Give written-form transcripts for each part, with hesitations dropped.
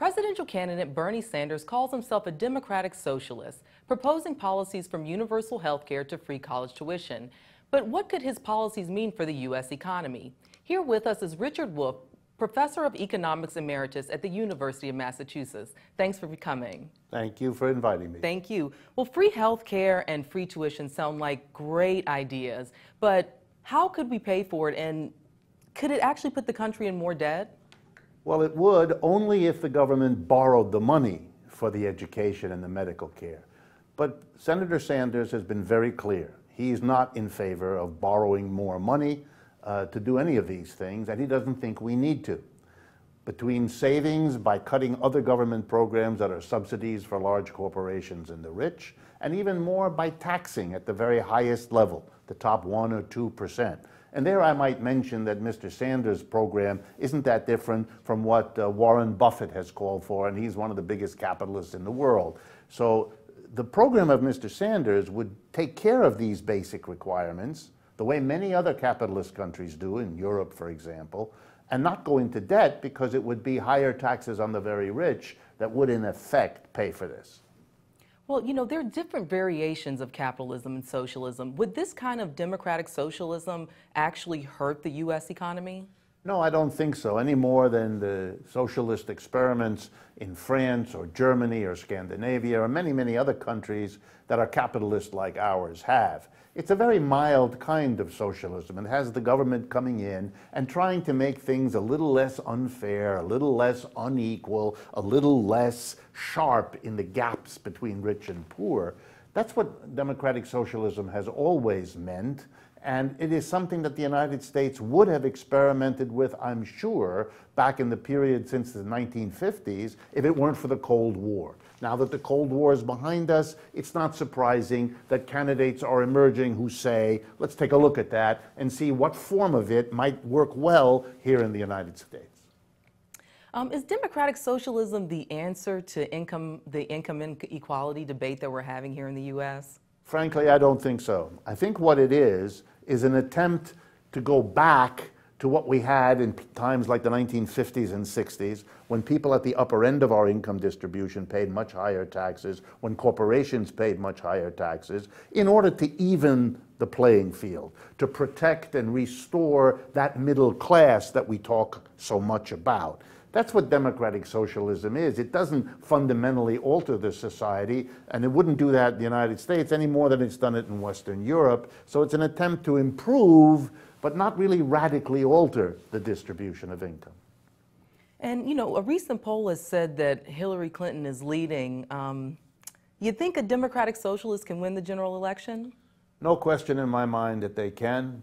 Presidential candidate Bernie Sanders calls himself a democratic socialist, proposing policies from universal health care to free college tuition. But what could his policies mean for the U.S. economy? Here with us is Richard Wolff, Professor of Economics Emeritus at the University of Massachusetts. Thanks for coming. Thank you for inviting me. Thank you. Well, free health care and free tuition sound like great ideas, but how could we pay for it, and could it actually put the country in more debt? Well, it would only if the government borrowed the money for the education and the medical care. But Senator Sanders has been very clear. He's not in favor of borrowing more money to do any of these things, and he doesn't think we need to. Between savings by cutting other government programs that are subsidies for large corporations and the rich, and even more by taxing at the very highest level, the top 1 or 2%. And there I might mention that Mr. Sanders' program isn't that different from what Warren Buffett has called for, and he's one of the biggest capitalists in the world. So the program of Mr. Sanders would take care of these basic requirements, the way many other capitalist countries do, in Europe, for example, and not go into debt because it would be higher taxes on the very rich that would, in effect, pay for this. Well, you know, there are different variations of capitalism and socialism. Would this kind of democratic socialism actually hurt the U.S. economy? No, I don't think so, any more than the socialist experiments in France or Germany or Scandinavia or many, many other countries that are capitalist like ours have. It's a very mild kind of socialism. It has the government coming in and trying to make things a little less unfair, a little less unequal, a little less sharp in the gaps between rich and poor. That's what democratic socialism has always meant. And it is something that the United States would have experimented with, I'm sure, back in the period since the 1950s, if it weren't for the Cold War. Now that the Cold War is behind us, it's not surprising that candidates are emerging who say, let's take a look at that and see what form of it might work well here in the United States. Is democratic socialism the answer to the income inequality debate that we're having here in the U.S.? Frankly, I don't think so. I think what it is an attempt to go back to what we had in times like the 1950s and 60s, when people at the upper end of our income distribution paid much higher taxes, when corporations paid much higher taxes, in order to even the playing field, to protect and restore that middle class that we talk so much about. That's what democratic socialism is. It doesn't fundamentally alter the society, and it wouldn't do that in the United States any more than it's done it in Western Europe. So it's an attempt to improve, but not really radically alter the distribution of income. And, you know, a recent poll has said that Hillary Clinton is leading. You think a democratic socialist can win the general election? No question in my mind that they can.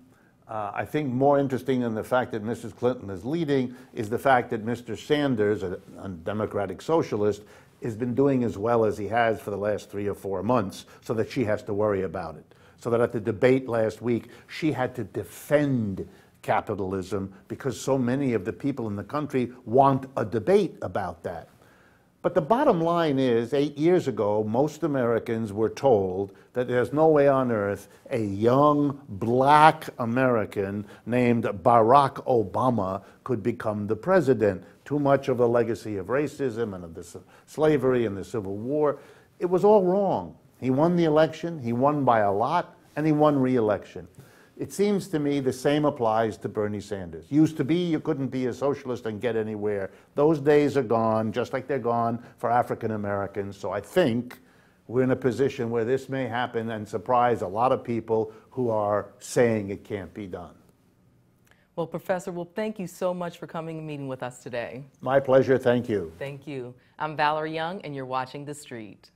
I think more interesting than the fact that Mrs. Clinton is leading is the fact that Mr. Sanders, a democratic socialist, has been doing as well as he has for the last 3 or 4 months, so that she has to worry about it. So that at the debate last week, she had to defend capitalism because so many of the people in the country want a debate about that. But the bottom line is, 8 years ago, most Americans were told that there's no way on earth a young black American named Barack Obama could become the president. Too much of a legacy of racism and of the slavery and the Civil War. It was all wrong. He won the election, he won by a lot, and he won re-election. It seems to me the same applies to Bernie Sanders. Used to be you couldn't be a socialist and get anywhere. Those days are gone, just like they're gone for African Americans. So I think we're in a position where this may happen and surprise a lot of people who are saying it can't be done. Well, Professor, thank you so much for coming and meeting with us today. My pleasure. Thank you. Thank you. I'm Valerie Young, and you're watching The Street.